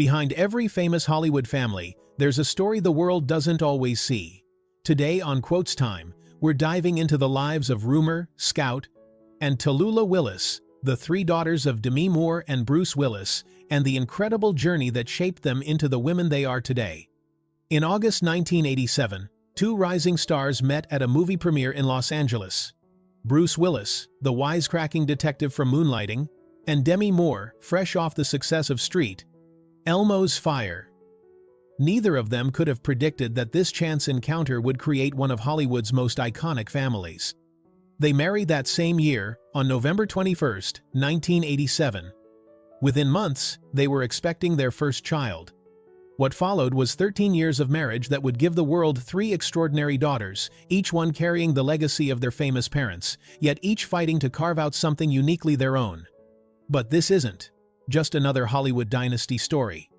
Behind every famous Hollywood family, there's a story the world doesn't always see. Today on Quotes Time, we're diving into the lives of Rumer, Scout, and Tallulah Willis, the three daughters of Demi Moore and Bruce Willis, and the incredible journey that shaped them into the women they are today. In August 1987, two rising stars met at a movie premiere in Los Angeles. Bruce Willis, the wisecracking detective from Moonlighting, and Demi Moore, fresh off the success of Street Elmo's Fire. Neither of them could have predicted that this chance encounter would create one of Hollywood's most iconic families. They married that same year, on November 21, 1987. Within months, they were expecting their first child. What followed was 13 years of marriage that would give the world three extraordinary daughters, each one carrying the legacy of their famous parents, yet each fighting to carve out something uniquely their own. But this isn't just another Hollywood dynasty story.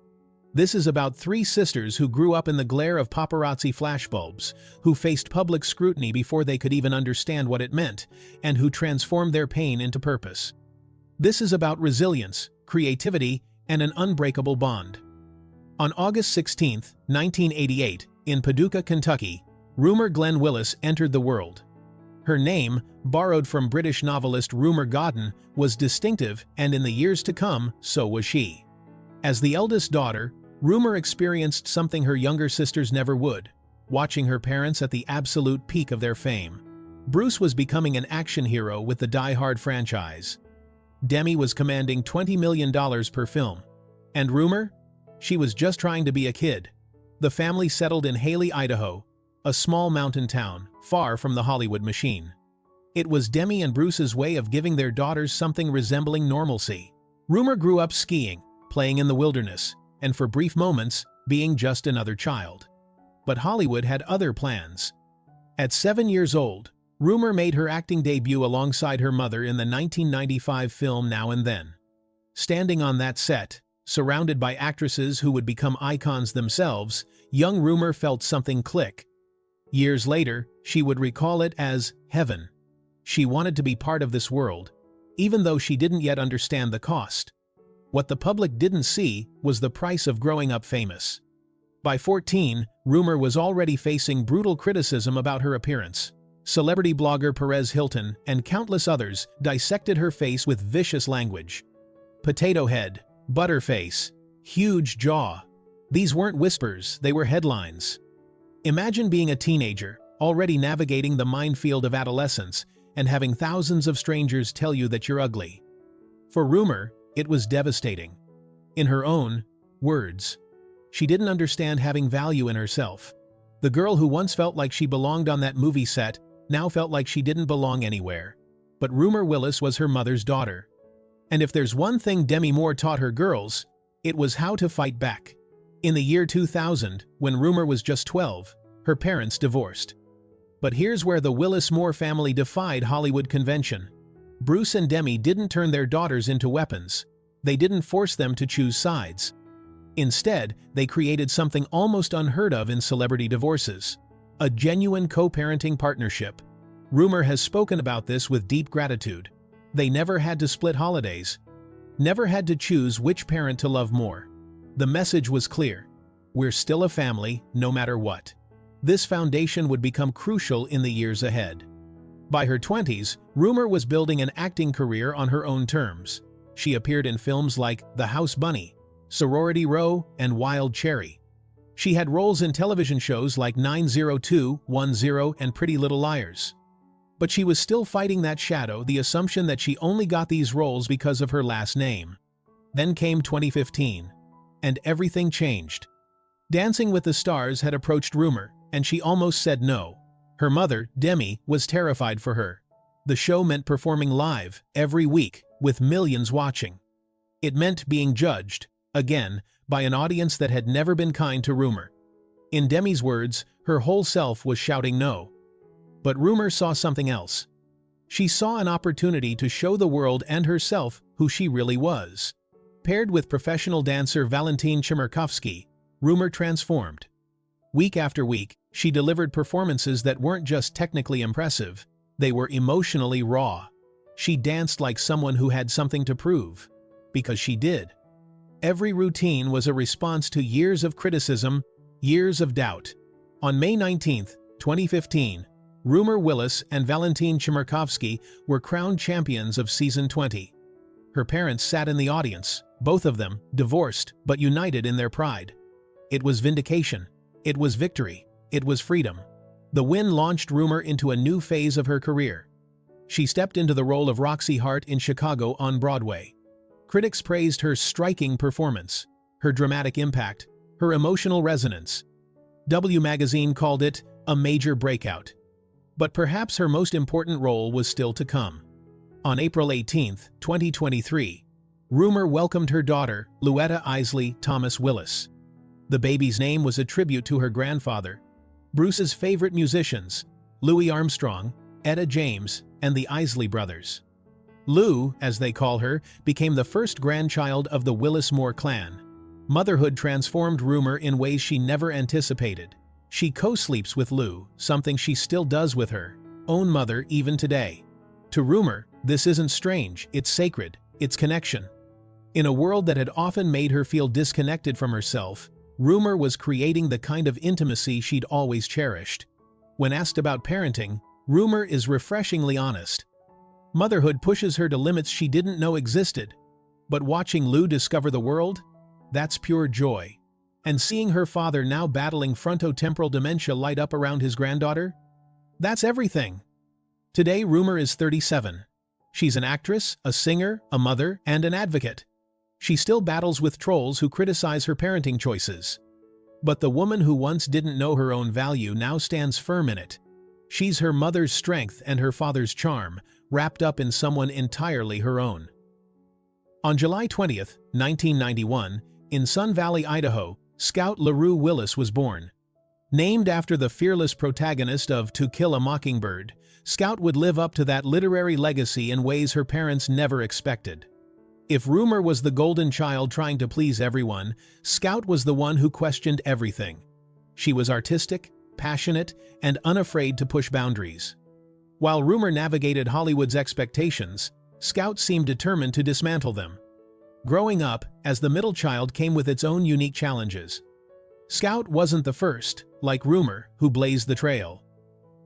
This is about three sisters who grew up in the glare of paparazzi flashbulbs, who faced public scrutiny before they could even understand what it meant, and who transformed their pain into purpose. This is about resilience, creativity, and an unbreakable bond. On August 16, 1988, in Paducah, Kentucky, Rumer Willis entered the world. Her name, borrowed from British novelist Rumer Godden, was distinctive, and in the years to come, so was she. As the eldest daughter, Rumer experienced something her younger sisters never would, watching her parents at the absolute peak of their fame. Bruce was becoming an action hero with the Die Hard franchise. Demi was commanding $20 million per film. And Rumer? She was just trying to be a kid. The family settled in Haley, Idaho, a small mountain town, far from the Hollywood machine. It was Demi and Bruce's way of giving their daughters something resembling normalcy. Rumer grew up skiing, playing in the wilderness, and for brief moments, being just another child. But Hollywood had other plans. At 7 years old, Rumer made her acting debut alongside her mother in the 1995 film Now and Then. Standing on that set, surrounded by actresses who would become icons themselves, young Rumer felt something click. Years later, she would recall it as heaven. She wanted to be part of this world, even though she didn't yet understand the cost. What the public didn't see was the price of growing up famous. By 14, Rumer was already facing brutal criticism about her appearance. Celebrity blogger Perez Hilton and countless others dissected her face with vicious language. Potato head, butterface, huge jaw. These weren't whispers, they were headlines. Imagine being a teenager, already navigating the minefield of adolescence, and having thousands of strangers tell you that you're ugly. For Rumer, it was devastating. In her own words, she didn't understand having value in herself. The girl who once felt like she belonged on that movie set now felt like she didn't belong anywhere. But Rumer Willis was her mother's daughter. And if there's one thing Demi Moore taught her girls, it was how to fight back. In the year 2000, when Rumer was just 12, her parents divorced. But here's where the Willis-Moore family defied Hollywood convention. Bruce and Demi didn't turn their daughters into weapons. They didn't force them to choose sides. Instead, they created something almost unheard of in celebrity divorces: a genuine co-parenting partnership. Rumer has spoken about this with deep gratitude. They never had to split holidays, never had to choose which parent to love more. The message was clear: we're still a family, no matter what. This foundation would become crucial in the years ahead. By her 20s, Rumer was building an acting career on her own terms. She appeared in films like The House Bunny, Sorority Row, and Wild Cherry. She had roles in television shows like 90210 and Pretty Little Liars. But she was still fighting that shadow, the assumption that she only got these roles because of her last name. Then came 2015, and everything changed. Dancing with the Stars had approached Rumer, and she almost said no. Her mother, Demi, was terrified for her. The show meant performing live, every week, with millions watching. It meant being judged, again, by an audience that had never been kind to Rumer. In Demi's words, her whole self was shouting no. But Rumer saw something else. She saw an opportunity to show the world and herself who she really was. Paired with professional dancer Valentin Chmerkovskiy, Rumer transformed. Week after week, she delivered performances that weren't just technically impressive, they were emotionally raw. She danced like someone who had something to prove. Because she did. Every routine was a response to years of criticism, years of doubt. On May 19, 2015, Rumer Willis and Valentin Chmerkovskiy were crowned champions of Season 20. Her parents sat in the audience, both of them divorced but united in their pride. It was vindication. It was victory. It was freedom. The win launched Rumer into a new phase of her career. She stepped into the role of Roxy Hart in Chicago on Broadway. Critics praised her striking performance, her dramatic impact, her emotional resonance. W Magazine called it a major breakout. But perhaps her most important role was still to come. On April 18, 2023, Rumer welcomed her daughter, Louetta Isley Thomas Willis. The baby's name was a tribute to her grandfather, Bruce's favorite musicians, Louis Armstrong, Etta James, and the Isley brothers. Lou, as they call her, became the first grandchild of the Willis-Moore clan. Motherhood transformed Rumer in ways she never anticipated. She co-sleeps with Lou, something she still does with her own mother even today. To Rumer, this isn't strange, it's sacred, it's connection. In a world that had often made her feel disconnected from herself, Rumer was creating the kind of intimacy she'd always cherished. When asked about parenting, Rumer is refreshingly honest. Motherhood pushes her to limits she didn't know existed. But watching Lou discover the world? That's pure joy. And seeing her father now battling frontotemporal dementia light up around his granddaughter? That's everything. Today, Rumer is 37. She's an actress, a singer, a mother, and an advocate. She still battles with trolls who criticize her parenting choices. But the woman who once didn't know her own value now stands firm in it. She's her mother's strength and her father's charm, wrapped up in someone entirely her own. On July 20, 1991, in Sun Valley, Idaho, Scout Rumer Willis was born. Named after the fearless protagonist of To Kill a Mockingbird, Scout would live up to that literary legacy in ways her parents never expected. If Rumer was the golden child trying to please everyone, Scout was the one who questioned everything. She was artistic, passionate, and unafraid to push boundaries. While Rumer navigated Hollywood's expectations, Scout seemed determined to dismantle them. Growing up, as the middle child came with its own unique challenges. Scout wasn't the first, like Rumer, who blazed the trail.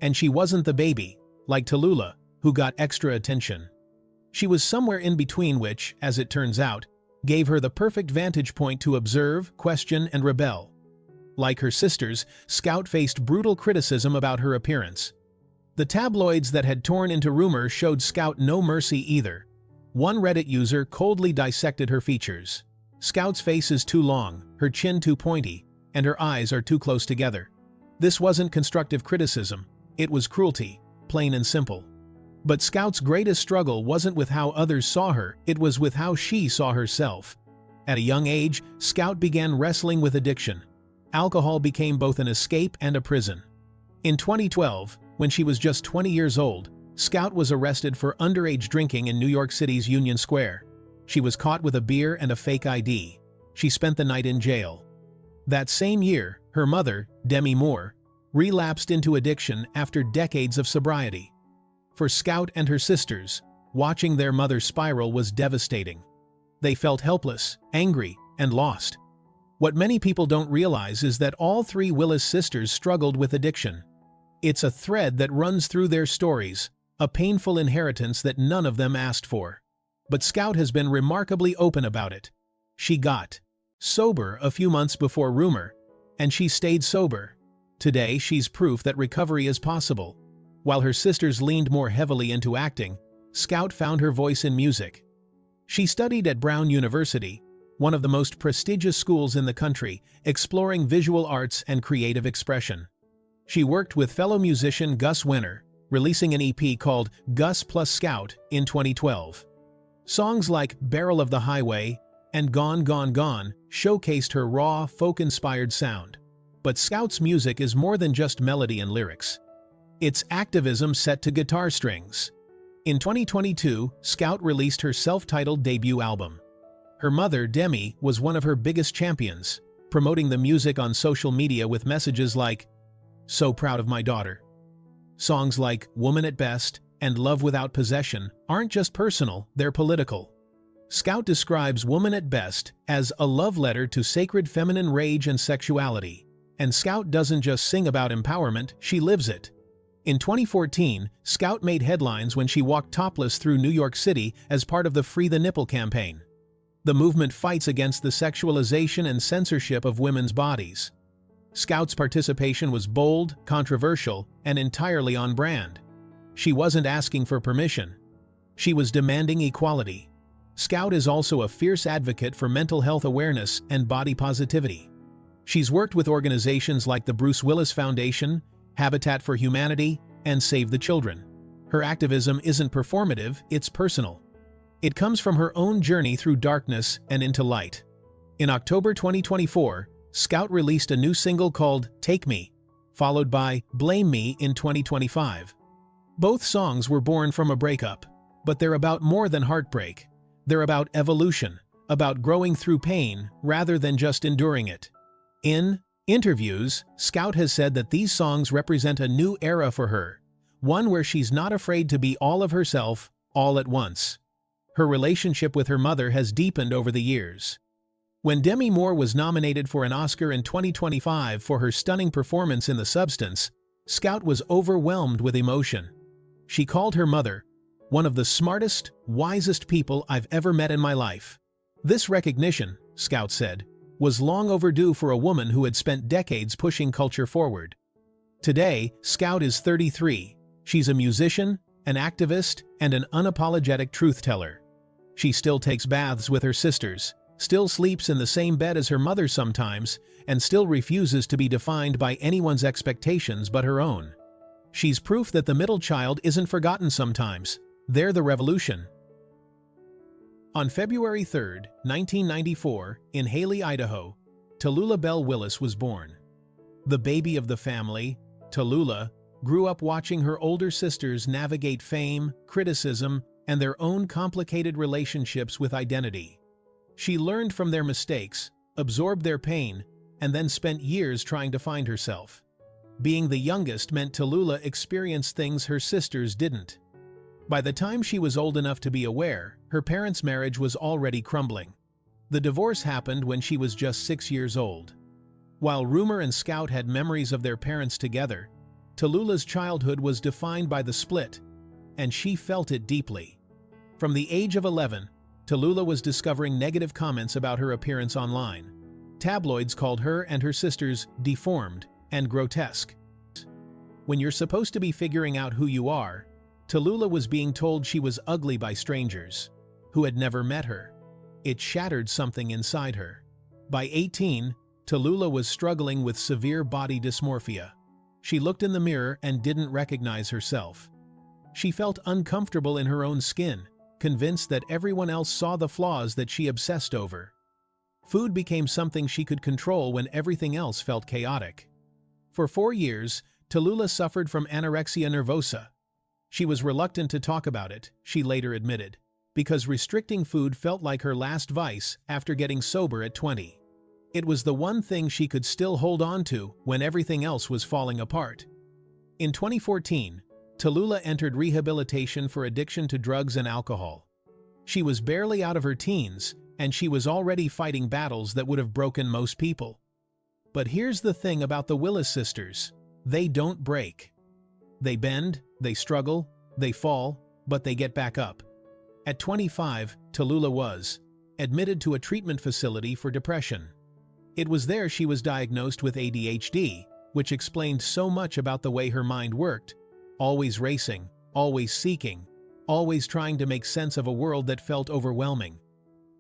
And she wasn't the baby, like Tallulah, who got extra attention. She was somewhere in between which, as it turns out, gave her the perfect vantage point to observe, question, and rebel. Like her sisters, Scout faced brutal criticism about her appearance. The tabloids that had torn into Rumer showed Scout no mercy either. One Reddit user coldly dissected her features. Scout's face is too long, her chin too pointy, and her eyes are too close together. This wasn't constructive criticism, it was cruelty, plain and simple. But Scout's greatest struggle wasn't with how others saw her, it was with how she saw herself. At a young age, Scout began wrestling with addiction. Alcohol became both an escape and a prison. In 2012, when she was just 20 years old, Scout was arrested for underage drinking in New York City's Union Square. She was caught with a beer and a fake ID. She spent the night in jail. That same year, her mother, Demi Moore, relapsed into addiction after decades of sobriety. For Scout and her sisters, watching their mother spiral was devastating. They felt helpless, angry, and lost. What many people don't realize is that all three Willis sisters struggled with addiction. It's a thread that runs through their stories, a painful inheritance that none of them asked for. But Scout has been remarkably open about it. She got sober a few months before Rumer, and she stayed sober. Today, she's proof that recovery is possible. While her sisters leaned more heavily into acting, Scout found her voice in music. She studied at Brown University, one of the most prestigious schools in the country, exploring visual arts and creative expression. She worked with fellow musician Gus Winter, releasing an EP called Gus plus Scout in 2012. Songs like Barrel of the Highway and Gone Gone Gone showcased her raw, folk-inspired sound. But Scout's music is more than just melody and lyrics. It's activism set to guitar strings. In 2022, Scout released her self-titled debut album. Her mother, Demi, was one of her biggest champions, promoting the music on social media with messages like, "So proud of my daughter." Songs like Woman at Best and Love Without Possession aren't just personal, they're political. Scout describes Woman at Best as a love letter to sacred feminine rage and sexuality. And Scout doesn't just sing about empowerment, she lives it. In 2014, Scout made headlines when she walked topless through New York City as part of the Free the Nipple campaign. The movement fights against the sexualization and censorship of women's bodies. Scout's participation was bold, controversial, and entirely on brand. She wasn't asking for permission. She was demanding equality. Scout is also a fierce advocate for mental health awareness and body positivity. She's worked with organizations like the Bruce Willis Foundation, Habitat for Humanity, and Save the Children. Her activism isn't performative, it's personal. It comes from her own journey through darkness and into light. In October 2024, Scout released a new single called Take Me, followed by Blame Me in 2025. Both songs were born from a breakup, but they're about more than heartbreak. They're about evolution, about growing through pain rather than just enduring it. In interviews, Scout has said that these songs represent a new era for her, one where she's not afraid to be all of herself, all at once. Her relationship with her mother has deepened over the years. When Demi Moore was nominated for an Oscar in 2025 for her stunning performance in The Substance, Scout was overwhelmed with emotion. She called her mother one of the smartest, wisest people I've ever met in my life. This recognition, Scout said, was long overdue for a woman who had spent decades pushing culture forward. Today, Scout is 33. She's a musician, an activist, and an unapologetic truth-teller. She still takes baths with her sisters, still sleeps in the same bed as her mother sometimes, and still refuses to be defined by anyone's expectations but her own. She's proof that the middle child isn't forgotten sometimes. They're the revolution. On February 3, 1994, in Haley, Idaho, Tallulah Willis was born. The baby of the family, Tallulah, grew up watching her older sisters navigate fame, criticism, and their own complicated relationships with identity. She learned from their mistakes, absorbed their pain, and then spent years trying to find herself. Being the youngest meant Tallulah experienced things her sisters didn't. By the time she was old enough to be aware, her parents' marriage was already crumbling. The divorce happened when she was just 6 years old. While Rumer and Scout had memories of their parents together, Tallulah's childhood was defined by the split, and she felt it deeply. From the age of 11, Tallulah was discovering negative comments about her appearance online. Tabloids called her and her sisters deformed and grotesque. When you're supposed to be figuring out who you are, Tallulah was being told she was ugly by strangers who had never met her. It shattered something inside her. By 18, Tallulah was struggling with severe body dysmorphia. She looked in the mirror and didn't recognize herself. She felt uncomfortable in her own skin, convinced that everyone else saw the flaws that she obsessed over. Food became something she could control when everything else felt chaotic. For 4 years, Tallulah suffered from anorexia nervosa. She was reluctant to talk about it, she later admitted, because restricting food felt like her last vice after getting sober at 20. It was the one thing she could still hold on to when everything else was falling apart. In 2014, Tallulah entered rehabilitation for addiction to drugs and alcohol. She was barely out of her teens, and she was already fighting battles that would have broken most people. But here's the thing about the Willis sisters: they don't break. They bend, they struggle, they fall, but they get back up. At 25, Tallulah was admitted to a treatment facility for depression. It was there she was diagnosed with ADHD, which explained so much about the way her mind worked, always racing, always seeking, always trying to make sense of a world that felt overwhelming.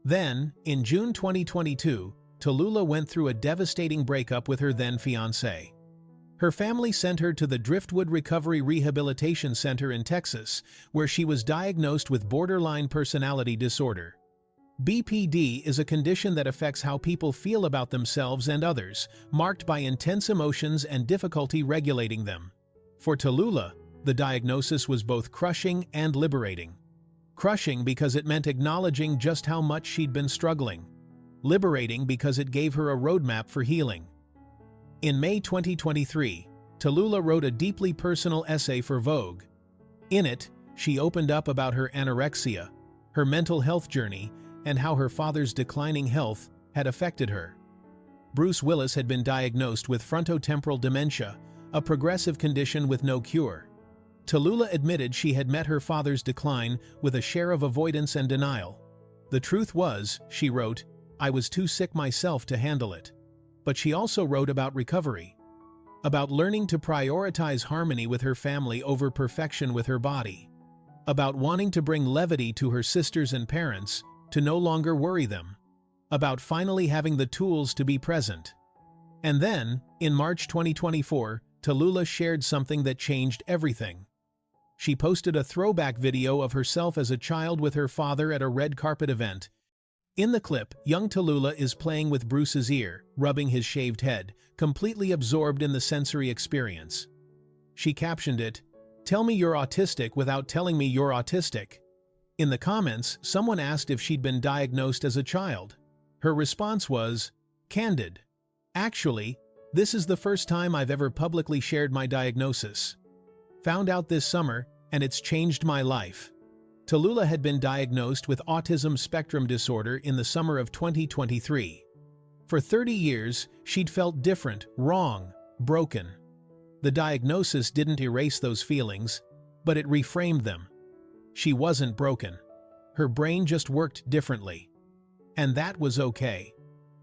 Then, in June 2022, Tallulah went through a devastating breakup with her then-fiancé. Her family sent her to the Driftwood Recovery Rehabilitation Center in Texas, where she was diagnosed with borderline personality disorder. BPD is a condition that affects how people feel about themselves and others, marked by intense emotions and difficulty regulating them. For Tallulah, the diagnosis was both crushing and liberating. Crushing because it meant acknowledging just how much she'd been struggling. Liberating because it gave her a roadmap for healing. In May 2023, Tallulah wrote a deeply personal essay for Vogue. In it, she opened up about her anorexia, her mental health journey, and how her father's declining health had affected her. Bruce Willis had been diagnosed with frontotemporal dementia, a progressive condition with no cure. Tallulah admitted she had met her father's decline with a share of avoidance and denial. "The truth was," she wrote, "I was too sick myself to handle it." But she also wrote about recovery, about learning to prioritize harmony with her family over perfection with her body, about wanting to bring levity to her sisters and parents, to no longer worry them, about finally having the tools to be present. And then, in March 2024, Tallulah shared something that changed everything. She posted a throwback video of herself as a child with her father at a red carpet event. In the clip, young Tallulah is playing with Bruce's ear, rubbing his shaved head, completely absorbed in the sensory experience. She captioned it, "Tell me you're autistic without telling me you're autistic." In the comments, someone asked if she'd been diagnosed as a child. Her response was, "Candid. Actually, this is the first time I've ever publicly shared my diagnosis. Found out this summer, and it's changed my life." Tallulah had been diagnosed with autism spectrum disorder in the summer of 2023. For 30 years, she'd felt different, wrong, broken. The diagnosis didn't erase those feelings, but it reframed them. She wasn't broken. Her brain just worked differently. And that was okay.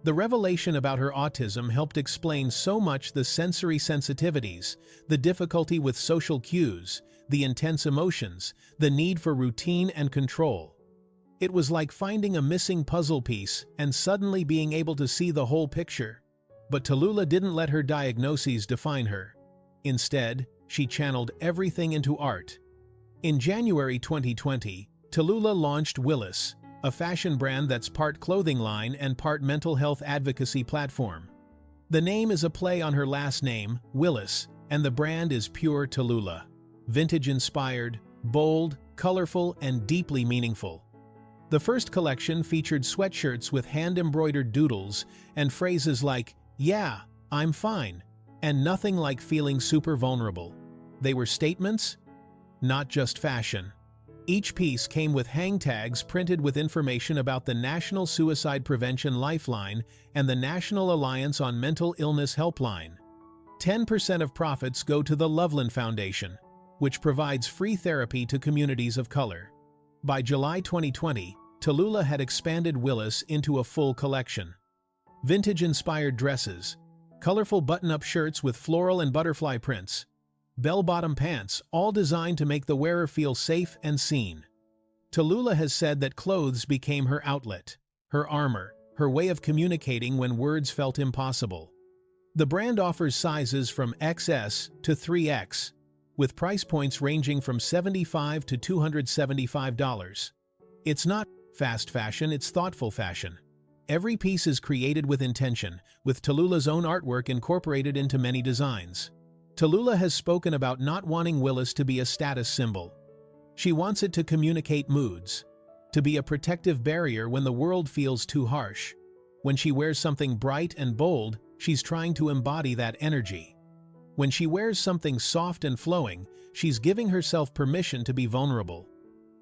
The revelation about her autism helped explain so much: the sensory sensitivities, the difficulty with social cues, the intense emotions, the need for routine and control. It was like finding a missing puzzle piece and suddenly being able to see the whole picture. But Tallulah didn't let her diagnoses define her. Instead, she channeled everything into art. In January 2020, Tallulah launched Willis, a fashion brand that's part clothing line and part mental health advocacy platform. The name is a play on her last name, Willis, and the brand is pure Tallulah. Vintage-inspired, bold, colorful, and deeply meaningful. The first collection featured sweatshirts with hand-embroidered doodles and phrases like, "Yeah, I'm fine," and "nothing like feeling super vulnerable." They were statements, not just fashion. Each piece came with hang tags printed with information about the National Suicide Prevention Lifeline and the National Alliance on Mental Illness Helpline. 10% of profits go to the Loveland Foundation, which provides free therapy to communities of color. By July 2020, Tallulah had expanded Willis into a full collection. Vintage-inspired dresses, colorful button-up shirts with floral and butterfly prints, bell-bottom pants, all designed to make the wearer feel safe and seen. Tallulah has said that clothes became her outlet, her armor, her way of communicating when words felt impossible. The brand offers sizes from XS to 3X, with price points ranging from $75 to $275. It's not fast fashion, it's thoughtful fashion. Every piece is created with intention, with Tallulah's own artwork incorporated into many designs. Tallulah has spoken about not wanting Willis to be a status symbol. She wants it to communicate moods, to be a protective barrier when the world feels too harsh. When she wears something bright and bold, she's trying to embody that energy. When she wears something soft and flowing, she's giving herself permission to be vulnerable.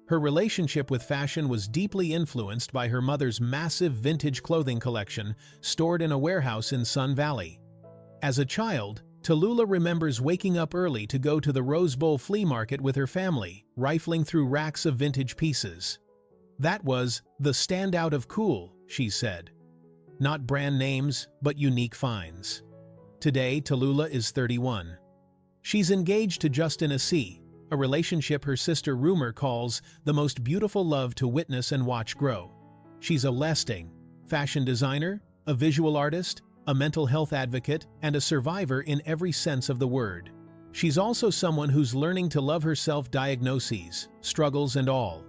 Her relationship with fashion was deeply influenced by her mother's massive vintage clothing collection stored in a warehouse in Sun Valley. As a child, Tallulah remembers waking up early to go to the Rose Bowl flea market with her family, rifling through racks of vintage pieces. That was the standout of cool, she said. Not brand names, but unique finds. Today, Tallulah is 31. She's engaged to Justin A.C., a relationship her sister Rumer calls the most beautiful love to witness and watch grow. She's a lasting fashion designer, a visual artist, a mental health advocate, and a survivor in every sense of the word. She's also someone who's learning to love herself, diagnoses, struggles, and all.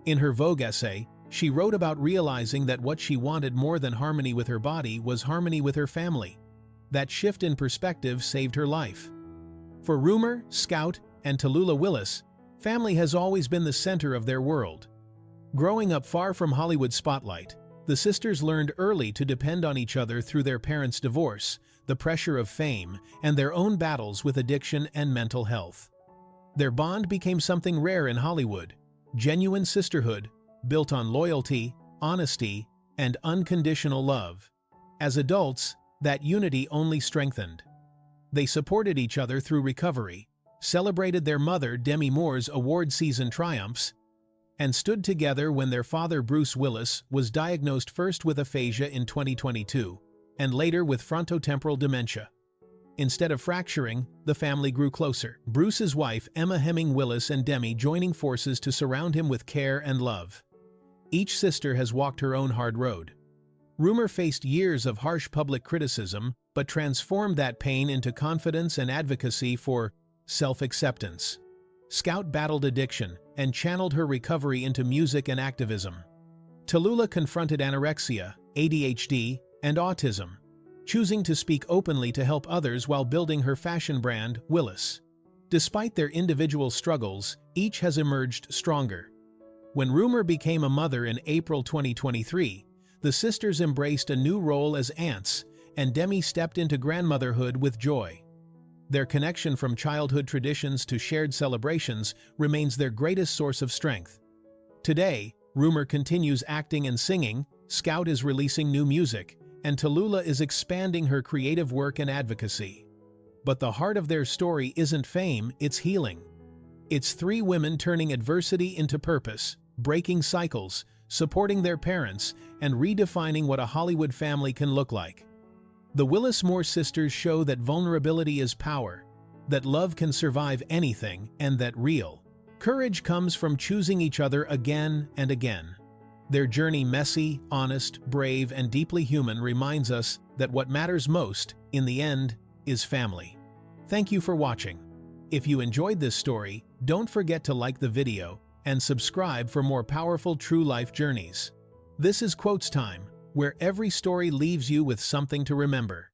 In her Vogue essay, she wrote about realizing that what she wanted more than harmony with her body was harmony with her family. That shift in perspective saved her life. For Rumer, Scout, and Tallulah Willis, family has always been the center of their world. Growing up far from Hollywood spotlight, the sisters learned early to depend on each other through their parents' divorce, the pressure of fame, and their own battles with addiction and mental health. Their bond became something rare in Hollywood, genuine sisterhood, built on loyalty, honesty, and unconditional love. As adults, that unity only strengthened. They supported each other through recovery, celebrated their mother Demi Moore's award season triumphs, and stood together when their father Bruce Willis was diagnosed first with aphasia in 2022, and later with frontotemporal dementia. Instead of fracturing, the family grew closer, Bruce's wife Emma Hemming Willis and Demi joining forces to surround him with care and love. Each sister has walked her own hard road. Rumer faced years of harsh public criticism, but transformed that pain into confidence and advocacy for self-acceptance. Scout battled addiction and channeled her recovery into music and activism. Tallulah confronted anorexia, ADHD, and autism, choosing to speak openly to help others while building her fashion brand, Willis. Despite their individual struggles, each has emerged stronger. When Rumer became a mother in April 2023, the sisters embraced a new role as aunts, and Demi stepped into grandmotherhood with joy. Their connection from childhood traditions to shared celebrations remains their greatest source of strength. Today, Rumer continues acting and singing, Scout is releasing new music, and Tallulah is expanding her creative work and advocacy. But the heart of their story isn't fame, it's healing. It's three women turning adversity into purpose, breaking cycles, supporting their parents, and redefining what a Hollywood family can look like. The Willis Moore sisters show that vulnerability is power, that love can survive anything, and that real courage comes from choosing each other again and again. Their journey, messy, honest, brave, and deeply human, reminds us that what matters most, in the end, is family. Thank you for watching. If you enjoyed this story, don't forget to like the video and subscribe for more powerful true life journeys. This is Quotes Time, where every story leaves you with something to remember.